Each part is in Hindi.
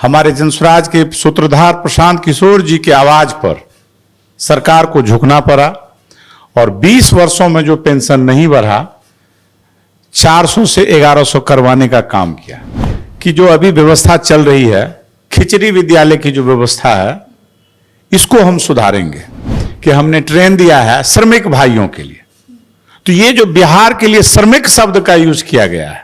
हमारे जनसुराज के सूत्रधार प्रशांत किशोर जी की आवाज पर सरकार को झुकना पड़ा और 20 वर्षों में जो पेंशन नहीं बढ़ा 400 से 1100 करवाने का काम किया। कि जो अभी व्यवस्था चल रही है, खिचड़ी विद्यालय की जो व्यवस्था है, इसको हम सुधारेंगे। कि हमने ट्रेन दिया है श्रमिक भाइयों के लिए, तो ये जो बिहार के लिए श्रमिक शब्द का यूज किया गया है,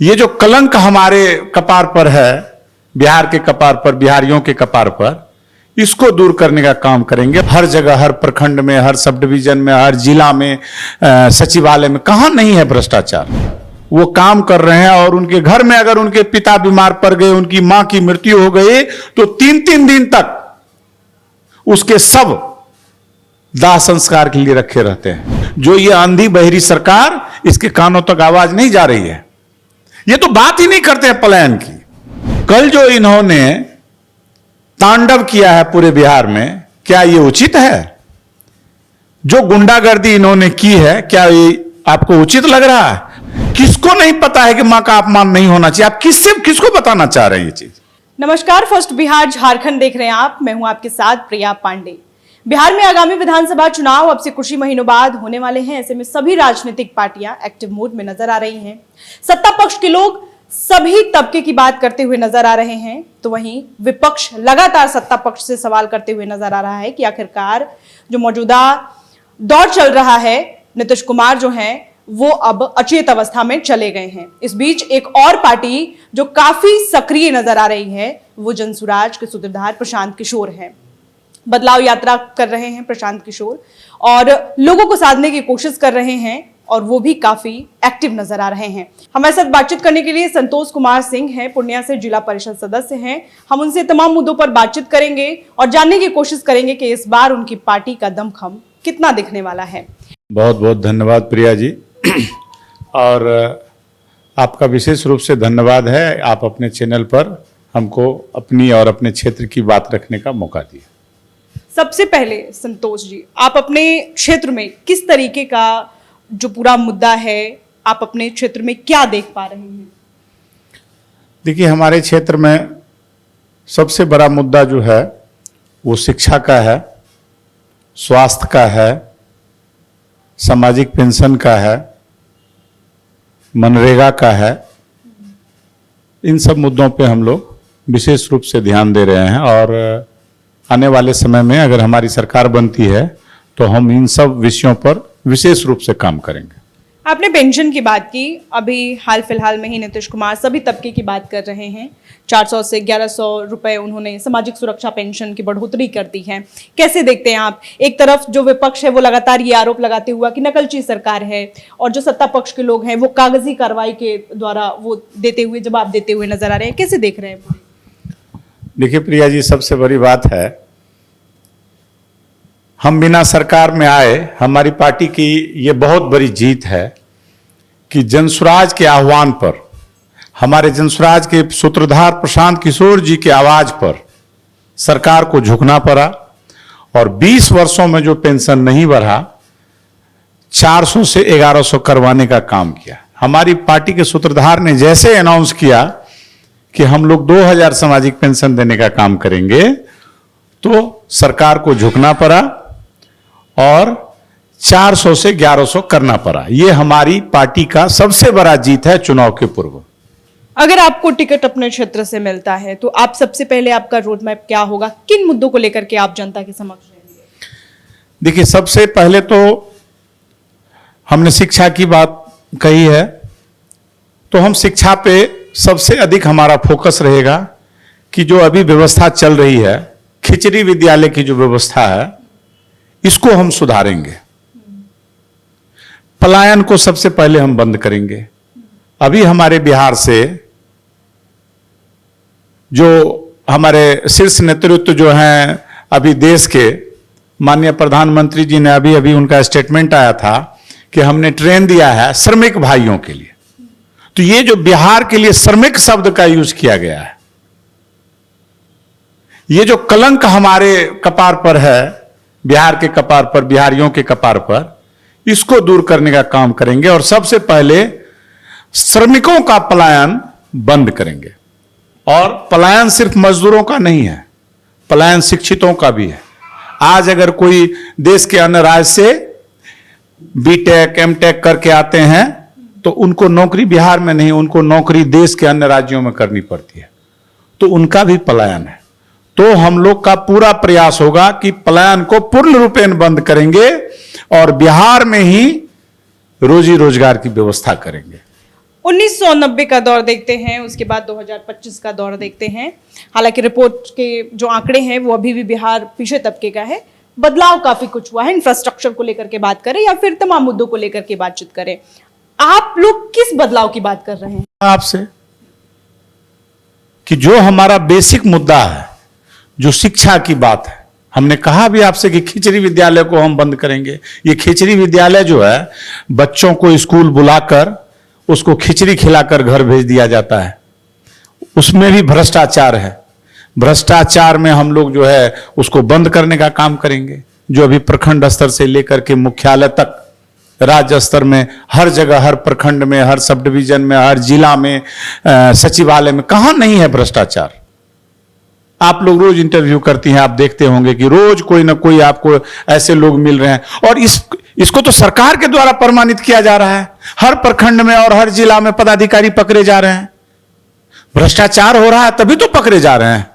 ये जो कलंक हमारे कपार पर है, बिहार के कपार पर, बिहारियों के कपार पर, इसको दूर करने का काम करेंगे। हर जगह, हर प्रखंड में, हर सब डिवीजन में, हर जिला में, सचिवालय में, कहां नहीं है भ्रष्टाचार। वो काम कर रहे हैं और उनके घर में अगर उनके पिता बीमार पड़ गए, उनकी मां की मृत्यु हो गई, तो 3-3 दिन तक उसके सब दाह संस्कार के लिए रखे रहते हैं। जो ये अंधी बहरी सरकार, इसके कानों तक आवाज नहीं जा रही है। ये तो बात ही नहीं करते हैं पलायन की। कल जो इन्होंने तांडव किया है पूरे बिहार में, क्या ये उचित है? जो गुंडागर्दी इन्होंने की है, क्या ये आपको उचित लग रहा है? किसको नहीं पता है कि मां का अपमान नहीं होना चाहिए? आप किसको बताना चाह रहे हैं ये चीज? नमस्कार, फर्स्ट बिहार झारखंड देख रहे हैं आप। मैं हूं आपके साथ प्रिया पांडे। बिहार में आगामी विधानसभा चुनाव अब से कुछ ही महीनों बाद होने वाले हैं। ऐसे में सभी राजनीतिक पार्टियां एक्टिव मोड में नजर आ रही हैं। सत्ता पक्ष के लोग सभी तबके की बात करते हुए नजर आ रहे हैं, तो वहीं विपक्ष लगातार सत्ता पक्ष से सवाल करते हुए नजर आ रहा है कि आखिरकार जो मौजूदा दौर चल रहा है, नीतीश कुमार जो हैं वो अब अचेत अवस्था में चले गए हैं। इस बीच एक और पार्टी जो काफी सक्रिय नजर आ रही है, वो जनसुराज के सूत्रधार प्रशांत किशोर हैं। बदलाव यात्रा कर रहे हैं प्रशांत किशोर और लोगों को साधने की कोशिश कर रहे हैं और वो भी काफी एक्टिव नजर आ रहे हैं। हमारे साथ बातचीत करने के लिए संतोष कुमार सिंह हैं, पूर्णिया से जिला परिषद सदस्य हैं। हम उनसे तमाम मुद्दों पर बातचीत करेंगे और जानने की कोशिश करेंगे कि इस बार उनकी पार्टी का दमखम कितना दिखने वाला है। बहुत बहुत धन्यवाद प्रिया जी। और आपका विशेष रूप से धन्यवाद है, आप अपने चैनल पर हमको अपनी और अपने क्षेत्र की बात रखने का मौका दिया। सबसे पहले संतोष जी, आप अपने क्षेत्र में किस तरीके का जो पूरा मुद्दा है, आप अपने क्षेत्र में क्या देख पा रहे हैं? देखिए, हमारे क्षेत्र में सबसे बड़ा मुद्दा जो है वो शिक्षा का है, स्वास्थ्य का है, सामाजिक पेंशन का है, मनरेगा का है। इन सब मुद्दों पे हम लोग विशेष रूप से ध्यान दे रहे हैं और आने वाले समय में अगर हमारी सरकार बनती है तो हम इन सब विषयों पर विशेष रूप से काम करेंगे। आपने पेंशन की बात की। अभी हाल फिलहाल में ही नीतीश कुमार सभी तबके की बात कर रहे हैं। 400 से 1100 रुपए उन्होंने सामाजिक सुरक्षा पेंशन की बढ़ोतरी कर दी है। कैसे देखते हैं आप? एक तरफ जो विपक्ष है वो लगातार ये आरोप लगाते हुआ कि नकलची सरकार है, और जो सत्ता पक्ष के लोग हैं वो कागजी कार्रवाई के द्वारा वो देते हुए, जवाब देते हुए नजर आ रहे हैं। कैसे देख रहे हैं? देखिए प्रिया जी, सबसे बड़ी बात है, हम बिना सरकार में आए, हमारी पार्टी की ये बहुत बड़ी जीत है कि जनसुराज के आह्वान पर, हमारे जनसुराज के सूत्रधार प्रशांत किशोर जी की आवाज पर सरकार को झुकना पड़ा और 20 वर्षों में जो पेंशन नहीं बढ़ा 400 से 1100 करवाने का काम किया। हमारी पार्टी के सूत्रधार ने जैसे अनाउंस किया कि हम लोग 2000 सामाजिक पेंशन देने का काम करेंगे, तो सरकार को झुकना पड़ा और 400 से 1100 करना पड़ा। ये हमारी पार्टी का सबसे बड़ा जीत है चुनाव के पूर्व। अगर आपको टिकट अपने क्षेत्र से मिलता है तो आप सबसे पहले, आपका रोड मैप क्या होगा? किन मुद्दों को लेकर के आप जनता के समक्ष रहेंगे? देखिए, सबसे पहले तो हमने शिक्षा की बात कही है, तो हम शिक्षा पे सबसे अधिक हमारा फोकस रहेगा कि जो अभी व्यवस्था चल रही है, खिचड़ी विद्यालय की जो व्यवस्था है, इसको हम सुधारेंगे। पलायन को सबसे पहले हम बंद करेंगे। अभी हमारे बिहार से जो हमारे शीर्ष नेतृत्व जो हैं, अभी देश के माननीय प्रधानमंत्री जी ने अभी उनका स्टेटमेंट आया था कि हमने ट्रेन दिया है श्रमिक भाइयों के लिए, तो ये जो बिहार के लिए श्रमिक शब्द का यूज किया गया है, ये जो कलंक हमारे कपार पर है, बिहार के कपार पर, बिहारियों के कपार पर, इसको दूर करने का काम करेंगे और सबसे पहले श्रमिकों का पलायन बंद करेंगे। और पलायन सिर्फ मजदूरों का नहीं है, पलायन शिक्षितों का भी है। आज अगर कोई देश के अन्य राज्य से बीटेक एमटेक करके आते हैं तो उनको नौकरी बिहार में नहीं, उनको नौकरी देश के अन्य राज्यों में करनी पड़ती है, तो उनका भी पलायन है। तो हम लोग का पूरा प्रयास होगा कि पलायन को पूर्ण रूपेण बंद करेंगे और बिहार में ही रोजी रोजगार की व्यवस्था करेंगे। 1990 का दौर देखते हैं, उसके बाद 2025 का दौर देखते हैं। हालांकि रिपोर्ट के जो आंकड़े हैं वो अभी भी बिहार पीछे तबके का है। बदलाव काफी कुछ हुआ है, इंफ्रास्ट्रक्चर को लेकर के बात करें या फिर तमाम मुद्दों को लेकर के बातचीत करें। आप लोग किस बदलाव की बात कर रहे हैं? आपसे कि जो हमारा बेसिक मुद्दा है, जो शिक्षा की बात है, हमने कहा भी आपसे कि खिचड़ी विद्यालय को हम बंद करेंगे। ये खिचड़ी विद्यालय जो है, बच्चों को स्कूल बुलाकर उसको खिचड़ी खिलाकर घर भेज दिया जाता है, उसमें भी भ्रष्टाचार है। भ्रष्टाचार में हम लोग जो है उसको बंद करने का काम करेंगे। जो अभी प्रखंड स्तर से लेकर के मुख्यालय तक, राज्य स्तर में, हर जगह, हर प्रखंड में, हर सब डिवीजन में, हर जिला में, सचिवालय में, कहां नहीं है भ्रष्टाचार। आप लोग रोज इंटरव्यू करती हैं, आप देखते होंगे कि रोज कोई ना कोई आपको ऐसे लोग मिल रहे हैं। और इसको तो सरकार के द्वारा प्रमाणित किया जा रहा है। हर प्रखंड में और हर जिला में पदाधिकारी पकड़े जा रहे हैं। भ्रष्टाचार हो रहा है तभी तो पकड़े जा रहे हैं।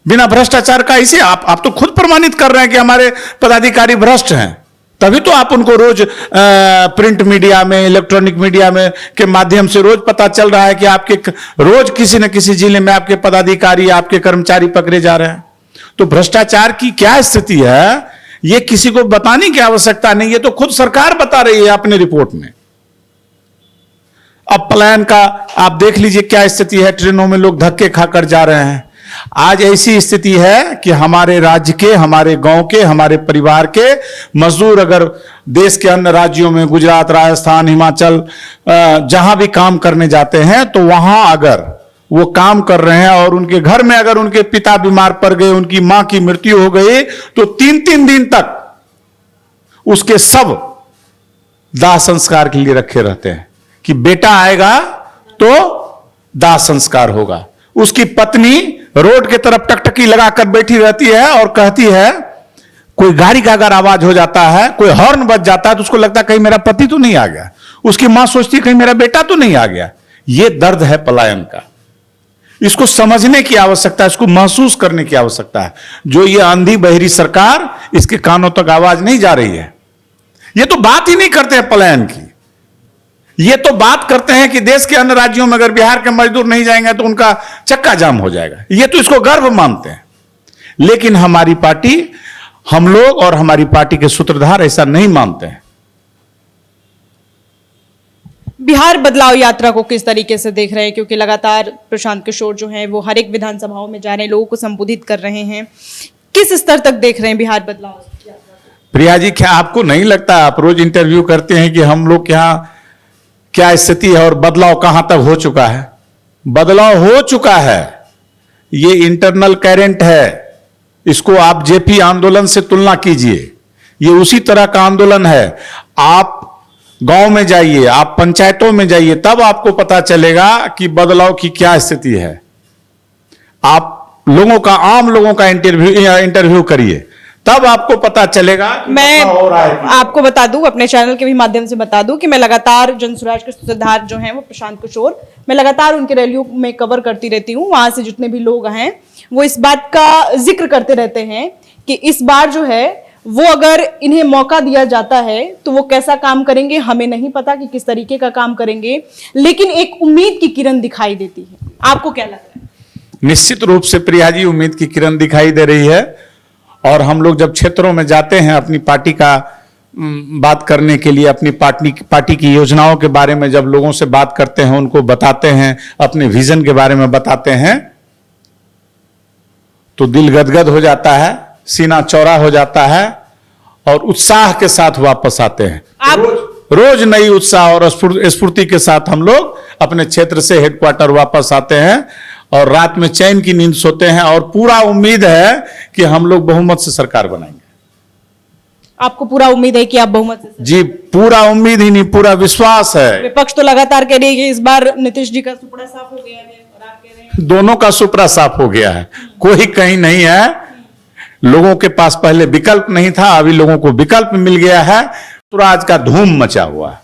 बिना भ्रष्टाचार का इसे आप तो खुद प्रमाणित कर रहे हैं कि हमारे पदाधिकारी भ्रष्ट हैं, तभी तो आप उनको रोज प्रिंट मीडिया में, इलेक्ट्रॉनिक मीडिया में के माध्यम से रोज पता चल रहा है कि आपके रोज किसी न किसी जिले में आपके पदाधिकारी, आपके कर्मचारी पकड़े जा रहे हैं। तो भ्रष्टाचार की क्या स्थिति है, यह किसी को बताने की आवश्यकता नहीं, ये तो खुद सरकार बता रही है अपने रिपोर्ट में। अब पलायन का आप देख लीजिए क्या स्थिति है, ट्रेनों में लोग धक्के खाकर जा रहे हैं। आज ऐसी स्थिति है कि हमारे राज्य के, हमारे गांव के, हमारे परिवार के मजदूर अगर देश के अन्य राज्यों में, गुजरात, राजस्थान, हिमाचल, जहां भी काम करने जाते हैं, तो वहां अगर वो काम कर रहे हैं और उनके घर में अगर उनके पिता बीमार पड़ गए, उनकी मां की मृत्यु हो गई, तो 3-3 दिन तक उसके शव दाह संस्कार के लिए रखे रहते हैं कि बेटा आएगा तो दाह संस्कार होगा। उसकी पत्नी रोड के तरफ टकटकी लगाकर बैठी रहती है और कहती है, कोई गाड़ी का अगर आवाज हो जाता है, कोई हॉर्न बज जाता है, तो उसको लगता है कहीं मेरा पति तो नहीं आ गया। उसकी मां सोचती है कहीं मेरा बेटा तो नहीं आ गया। यह दर्द है पलायन का। इसको समझने की आवश्यकता है, इसको महसूस करने की आवश्यकता है। जो ये अंधी बहरी सरकार, इसके कानों तक आवाज नहीं जा रही है। ये तो बात ही नहीं करते हैं पलायन की। ये तो बात करते हैं कि देश के अन्य राज्यों में अगर बिहार के मजदूर नहीं जाएंगे तो उनका चक्का जाम हो जाएगा। ये तो इसको गर्व मानते हैं। लेकिन हमारी पार्टी, हम लोग और हमारी पार्टी के सूत्रधार ऐसा नहीं मानते हैं। बिहार बदलाव यात्रा को किस तरीके से देख रहे हैं? क्योंकि लगातार प्रशांत किशोर जो हैं वो हर एक विधानसभाओं में जा रहे हैं, लोगों को संबोधित कर रहे हैं। किस स्तर तक देख रहे हैं बिहार बदलाव यात्रा को? प्रिया जी, क्या आपको नहीं लगता, आप रोज इंटरव्यू करते हैं कि हम लोग के यहां क्या स्थिति है और बदलाव कहां तक हो चुका है? बदलाव हो चुका है। ये इंटरनल करेंट है। इसको आप जेपी आंदोलन से तुलना कीजिए। ये उसी तरह का आंदोलन है। आप गांव में जाइए, आप पंचायतों में जाइए, तब आपको पता चलेगा कि बदलाव की क्या स्थिति है। आप लोगों का, आम लोगों का इंटरव्यू करिए, तब आपको पता चलेगा कि मैं आपको बता दूं, अपने चैनल के भी माध्यम से बता दूं कि मैं लगातार जनसुराज के सूत्रधार जो हैं वो प्रशांत किशोर, मैं लगातार उनके रैलियों में कवर करती रहती हूं। वहां से जितने भी लोग हैं वो इस बात का जिक्र करते रहते हैं कि इस बार जो है वो अगर इन्हें मौका दिया जाता है तो वो कैसा काम करेंगे। हमें नहीं पता कि किस तरीके का काम करेंगे, लेकिन एक उम्मीद की किरण दिखाई देती है। आपको क्या लग रहा है? निश्चित रूप से प्रिया जी, उम्मीद की किरण दिखाई दे रही है। और हम लोग जब क्षेत्रों में जाते हैं अपनी पार्टी का बात करने के लिए, अपनी पार्टी की योजनाओं के बारे में जब लोगों से बात करते हैं, उनको बताते हैं, अपने विजन के बारे में बताते हैं, तो दिल गदगद हो जाता है, सीना चौड़ा हो जाता है और उत्साह के साथ वापस आते हैं। रोज नई उत्साह और स्फूर्ति के साथ हम लोग अपने क्षेत्र से हेडक्वार्टर वापस आते हैं और रात में चैन की नींद सोते हैं और पूरा उम्मीद है कि हम लोग बहुमत से सरकार बनाएंगे। आपको पूरा उम्मीद है कि आप बहुमत से? जी, पूरा उम्मीद ही नहीं, पूरा विश्वास है। विपक्ष तो लगातार कह रही है कि इस बार नीतीश जी का सुपड़ा साफ हो गया है और आप कह रहे हैं दोनों का सुपड़ा साफ हो गया है, कोई कहीं नहीं है। लोगों के पास पहले विकल्प नहीं था, अभी लोगों को विकल्प मिल गया है। पूरा आज का धूम मचा हुआ है।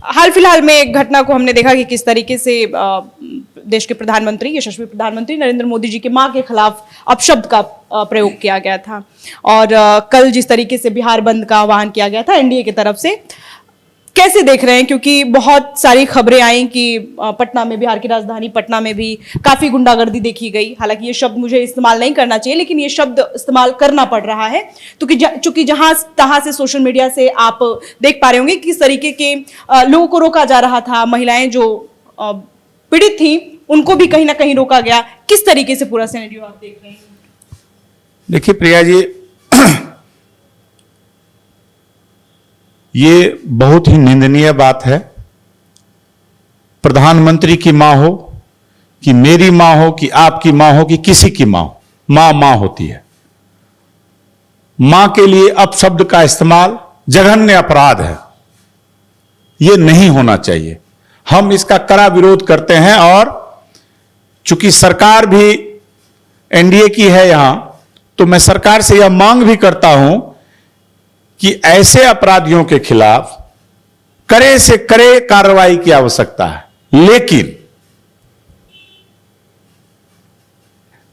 हाल फिलहाल में एक घटना को हमने देखा कि किस तरीके से देश के प्रधानमंत्री, यशस्वी प्रधानमंत्री नरेंद्र मोदी जी के मां के खिलाफ अपशब्द का प्रयोग किया गया था। और कल जिस तरीके से बिहार बंद का आह्वान किया गया था एनडीए की तरफ से, कैसे देख रहे हैं? क्योंकि बहुत सारी खबरें आई कि पटना में, बिहार की राजधानी पटना में भी काफी गुंडागर्दी देखी गई। हालांकि ये शब्द मुझे इस्तेमाल नहीं करना चाहिए, लेकिन ये शब्द इस्तेमाल करना पड़ रहा है क्योंकि जहां तहां से सोशल मीडिया से आप देख पा रहे होंगे किस तरीके के लोगों को रोका जा रहा था। महिलाएं जो पीड़ित थी उनको भी कहीं ना कहीं रोका गया। किस तरीके से पूरा सिनेरियो आप देख रहे हैं? देखिए प्रिया जी, ये बहुत ही निंदनीय बात है। प्रधानमंत्री की मां हो, कि मेरी मां हो, कि आपकी मां हो, कि किसी की मां हो, मां मां होती है। मां के लिए अपशब्द का इस्तेमाल जघन्य अपराध है, यह नहीं होना चाहिए। हम इसका कड़ा विरोध करते हैं। और चूंकि सरकार भी एनडीए की है यहां, तो मैं सरकार से यह मांग भी करता हूं कि ऐसे अपराधियों के खिलाफ कड़े से कड़े कार्रवाई की आवश्यकता है। लेकिन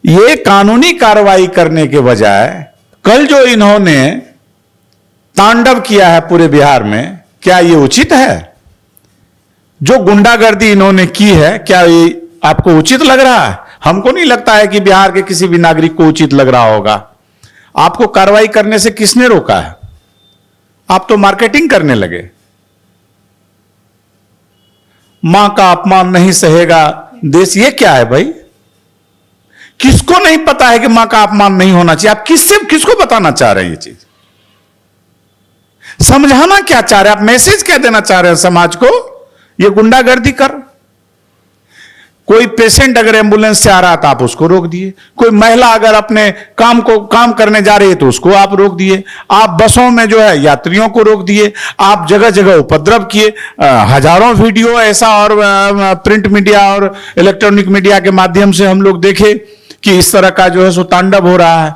ये कानूनी कार्रवाई करने के बजाय कल जो इन्होंने तांडव किया है पूरे बिहार में, क्या ये उचित है? जो गुंडागर्दी इन्होंने की है, क्या ये आपको उचित लग रहा है? हमको नहीं लगता है कि बिहार के किसी भी नागरिक को उचित लग रहा होगा। आपको कार्रवाई करने से किसने रोका है? आप तो मार्केटिंग करने लगे। मां का अपमान नहीं सहेगा देश, ये क्या है भाई? किसको नहीं पता है कि मां का अपमान नहीं होना चाहिए? आप किसको बताना चाह रहे हैं? ये चीज समझाना क्या चाह रहे हैं आप? मैसेज क्या देना चाह रहे हैं समाज को? ये गुंडागर्दी कर, कोई पेशेंट अगर एम्बुलेंस से आ रहा था आप उसको रोक दिए। कोई महिला अगर अपने काम करने जा रही है तो उसको आप रोक दिए। आप बसों में जो है यात्रियों को रोक दिए। आप जगह जगह उपद्रव किए। हजारों वीडियो ऐसा और प्रिंट मीडिया और इलेक्ट्रॉनिक मीडिया के माध्यम से हम लोग देखे कि इस तरह का जो है सो तांडव हो रहा है।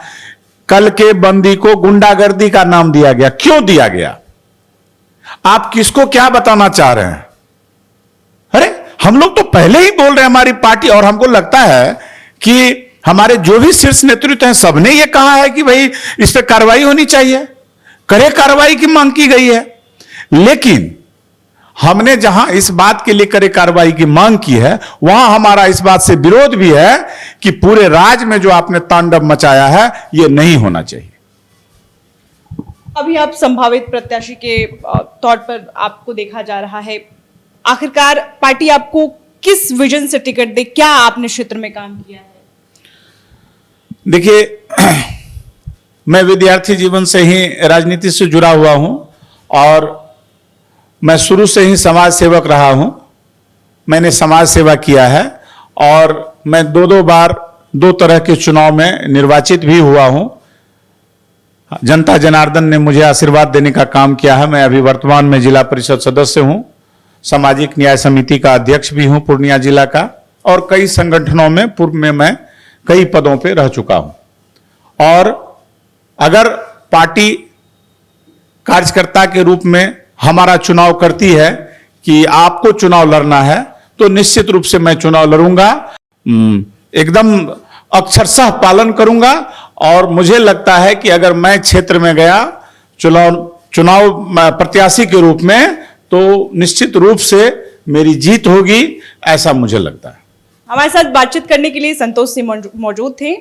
कल के बंदी को गुंडागर्दी का नाम दिया गया। क्यों दिया गया? आप किसको क्या बताना चाह रहे हैं? अरे हम लोग तो पहले ही बोल रहे हैं, हमारी पार्टी, और हमको लगता है कि हमारे जो भी शीर्ष नेतृत्व हैं सबने ये कहा है कि भाई इस पर कार्रवाई होनी चाहिए, कड़े कार्रवाई की मांग की गई है। लेकिन हमने जहां इस बात के लिए कड़े कार्रवाई की मांग की है, वहां हमारा इस बात से विरोध भी है कि पूरे राज्य में जो आपने तांडव मचाया है यह नहीं होना चाहिए। अभी आप संभावित प्रत्याशी के तौर पर आपको देखा जा रहा है। आखिरकार पार्टी आपको किस विजन से टिकट दे? क्या आपने क्षेत्र में काम किया है? देखिए, मैं विद्यार्थी जीवन से ही राजनीति से जुड़ा हुआ हूं और मैं शुरू से ही समाज सेवक रहा हूं। मैंने समाज सेवा किया है और मैं दो बार दो तरह के चुनाव में निर्वाचित भी हुआ हूं। जनता जनार्दन ने मुझे आशीर्वाद देने का काम किया है। मैं अभी वर्तमान में जिला परिषद सदस्य हूं, सामाजिक न्याय समिति का अध्यक्ष भी हूं पूर्णिया जिला का, और कई संगठनों में पूर्व में मैं कई पदों पे रह चुका हूं। और अगर पार्टी कार्यकर्ता के रूप में हमारा चुनाव करती है कि आपको चुनाव लड़ना है, तो निश्चित रूप से मैं चुनाव लड़ूंगा, एकदम अक्षरशः पालन करूंगा। और मुझे लगता है कि अगर मैं क्षेत्र में गया चुनाव प्रत्याशी के रूप में, तो निश्चित रूप से मेरी जीत होगी, ऐसा मुझे लगता है। हमारे साथ बातचीत करने के लिए संतोष सिंह मौजूद थे।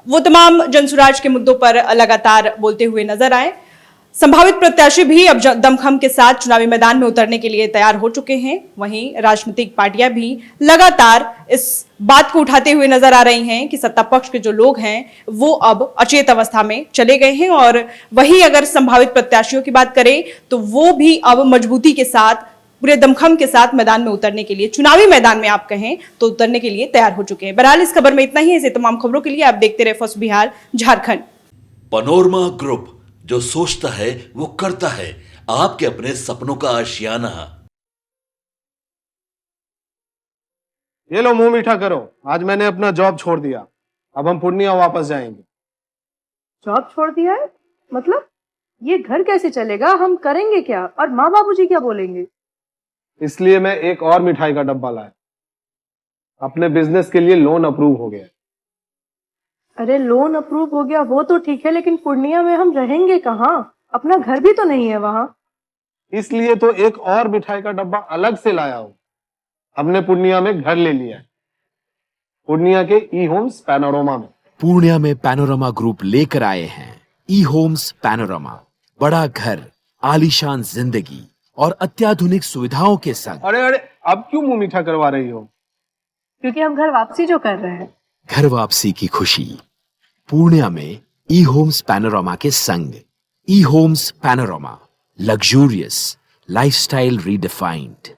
वो तमाम जनसुराज के मुद्दों पर लगातार बोलते हुए नजर आए। संभावित प्रत्याशी भी अब दमखम के साथ चुनावी मैदान में उतरने के लिए तैयार हो चुके हैं। वहीं राजनीतिक पार्टियां भी लगातार इस बात को उठाते हुए नजर आ रही हैं कि सत्ता पक्ष के जो लोग हैं वो अब अचेत अवस्था में चले गए हैं। और वहीं अगर संभावित प्रत्याशियों की बात करें तो वो भी अब मजबूती के साथ, पूरे दमखम के साथ मैदान में उतरने के लिए, चुनावी मैदान में आप कहें तो उतरने के लिए तैयार हो चुके हैं। बहरहाल इस खबर में इतना ही। ऐसे तमाम खबरों के लिए आप देखते रहे first Bihar Jharkhand. Panorama group, जो सोचता है वो करता है, आपके अपने सपनों का आशियाना। ये लो मुंह मीठा करो, आज मैंने अपना जॉब छोड़ दिया। अब हम पूर्णिया वापस जाएंगे। जॉब छोड़ दिया है? मतलब ये घर कैसे चलेगा? हम करेंगे क्या? और माँ बाबूजी क्या बोलेंगे? इसलिए मैं एक और मिठाई का डब्बा लाया। अपने बिजनेस के लिए लोन अप्रूव हो गया। अरे लोन अप्रूव हो गया वो तो ठीक है, लेकिन पूर्णिया में हम रहेंगे कहाँ? अपना घर भी तो नहीं है वहां। इसलिए तो एक और मिठाई का डब्बा अलग से लाया हूं। हमने पूर्णिया में घर ले लिया है, पूर्णिया के ई होम्स पैनोरमा में। पूर्णिया में पैनोरमा ग्रुप लेकर आए हैं ई होम्स पैनोरमा। बड़ा घर, आलीशान जिंदगी और अत्याधुनिक सुविधाओं के संग। अरे अरे, अब क्यों मुंह मीठा करवा रही हो? क्योंकि हम घर वापसी जो कर रहे हैं। घर वापसी की खुशी पूर्णिया में ई होम्स पैनोरमा के संग। ई Homes Panorama, luxurious lifestyle redefined.